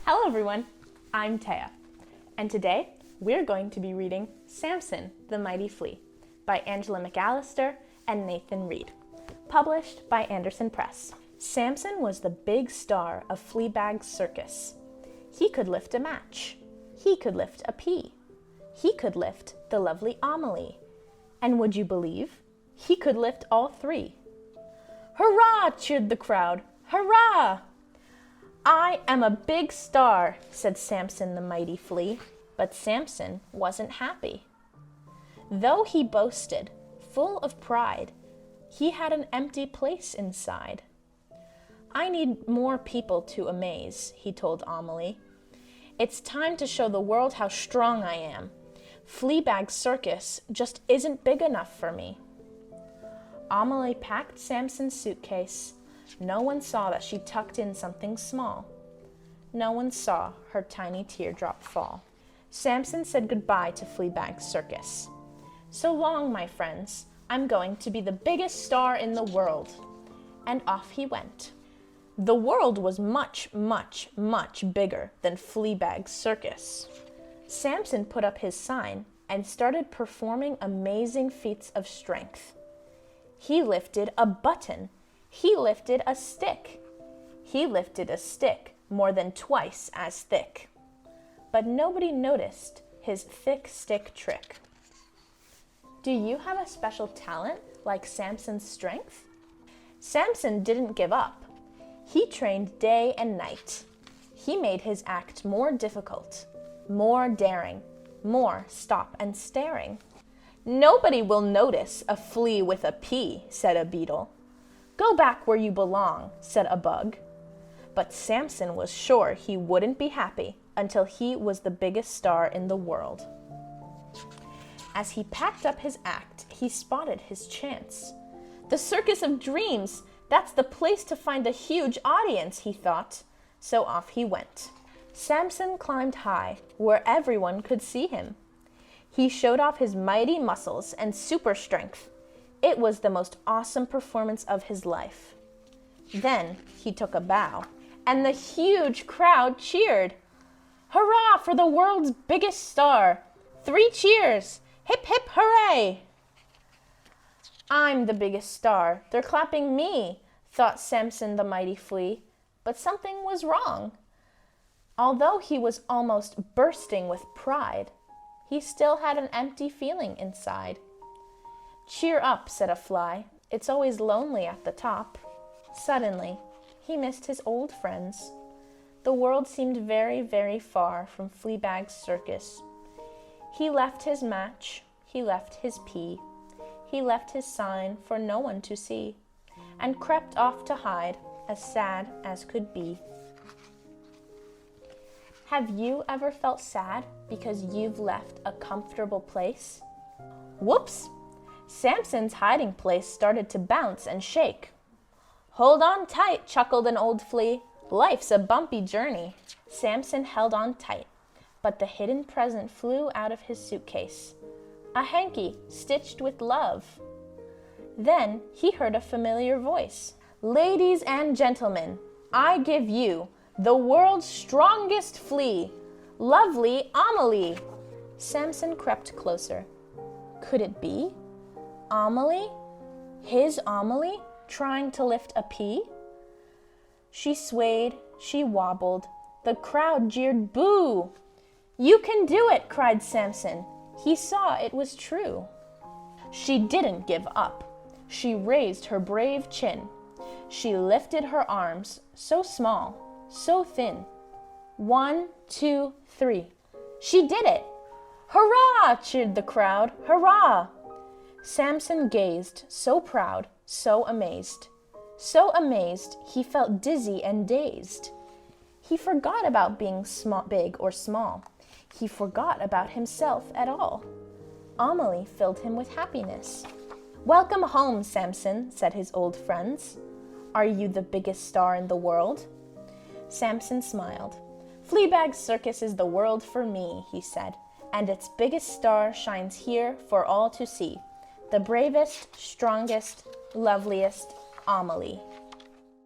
Hello everyone, I'm Taya, and today we're going to be reading Samson, the Mighty Flea by Angela McAllister and Nathan Reed, published by Andersen Press. Samson was the big star of Fleabag's Circus. He could lift a match. He could lift a pea. He could lift the lovely Amelie. And would you believe, he could lift all three. Hurrah! Cheered the crowd. Hurrah! I am a big star, said Samson the Mighty Flea, but Samson wasn't happy. Though he boasted, full of pride, he had an empty place inside. I need more people to amaze, he told Amelie. It's time to show the world how strong I am. Fleabag's Circus just isn't big enough for me. Amelie packed Samson's suitcase. No one saw that she tucked in something small. No one saw her tiny teardrop fall. Samson said goodbye to Fleabag's Circus. So long, my friends. I'm going to be the biggest star in the world. And off he went. The world was much, much, much bigger than Fleabag's Circus. Samson put up his sign and started performing amazing feats of strength. He lifted a button. He lifted a stick. He lifted a stick more than twice as thick. But nobody noticed his thick stick trick. Do you have a special talent like Samson's strength? Samson didn't give up. He trained day and night. He made his act more difficult, more daring, more stop and staring. Nobody will notice a flea with a pea, said a beetle. Go back where you belong, said a bug. But Samson was sure he wouldn't be happy until he was the biggest star in the world. As he packed up his act, he spotted his chance. The Circus of Dreams, that's the place to find a huge audience, he thought. So off he went. Samson climbed high, where everyone could see him. He showed off his mighty muscles and super strength. It was the most awesome performance of his life. Then he took a bow, and the huge crowd cheered. Hurrah for the world's biggest star! 3 cheers! Hip, hip, hooray! I'm the biggest star. They're clapping me, thought Samson the Mighty Flea. But something was wrong. Although he was almost bursting with pride, he still had an empty feeling inside. Cheer up, said a fly. It's always lonely at the top. Suddenly, he missed his old friends. The world seemed very, very far from Fleabag's Circus. He left his match. He left his pea. He left his sign for no one to see, and crept off to hide, as sad as could be. Have you ever felt sad because you've left a comfortable place? Whoops! Samson's hiding place started to bounce and shake. Hold on tight, chuckled an old flea. Life's a bumpy journey. Samson held on tight, but the hidden present flew out of his suitcase. A hanky stitched with love. Then he heard a familiar voice. Ladies and gentlemen, I give you the world's strongest flea, lovely Amelie. Samson crept closer. Could it be? Amelie? His Amelie, trying to lift a pea? She swayed, she wobbled. The crowd jeered, boo! You can do it, cried Samson. He saw it was true. She didn't give up. She raised her brave chin. She lifted her arms, so small, so thin. 1, 2, 3. She did it! Hurrah! Cheered the crowd. Hurrah! Samson gazed, so proud, so amazed. So amazed, he felt dizzy and dazed. He forgot about being big or small. He forgot about himself at all. Amelie filled him with happiness. Welcome home, Samson, said his old friends. Are you the biggest star in the world? Samson smiled. Fleabag's Circus is the world for me, he said, and its biggest star shines here for all to see. The bravest, strongest, loveliest Amelie.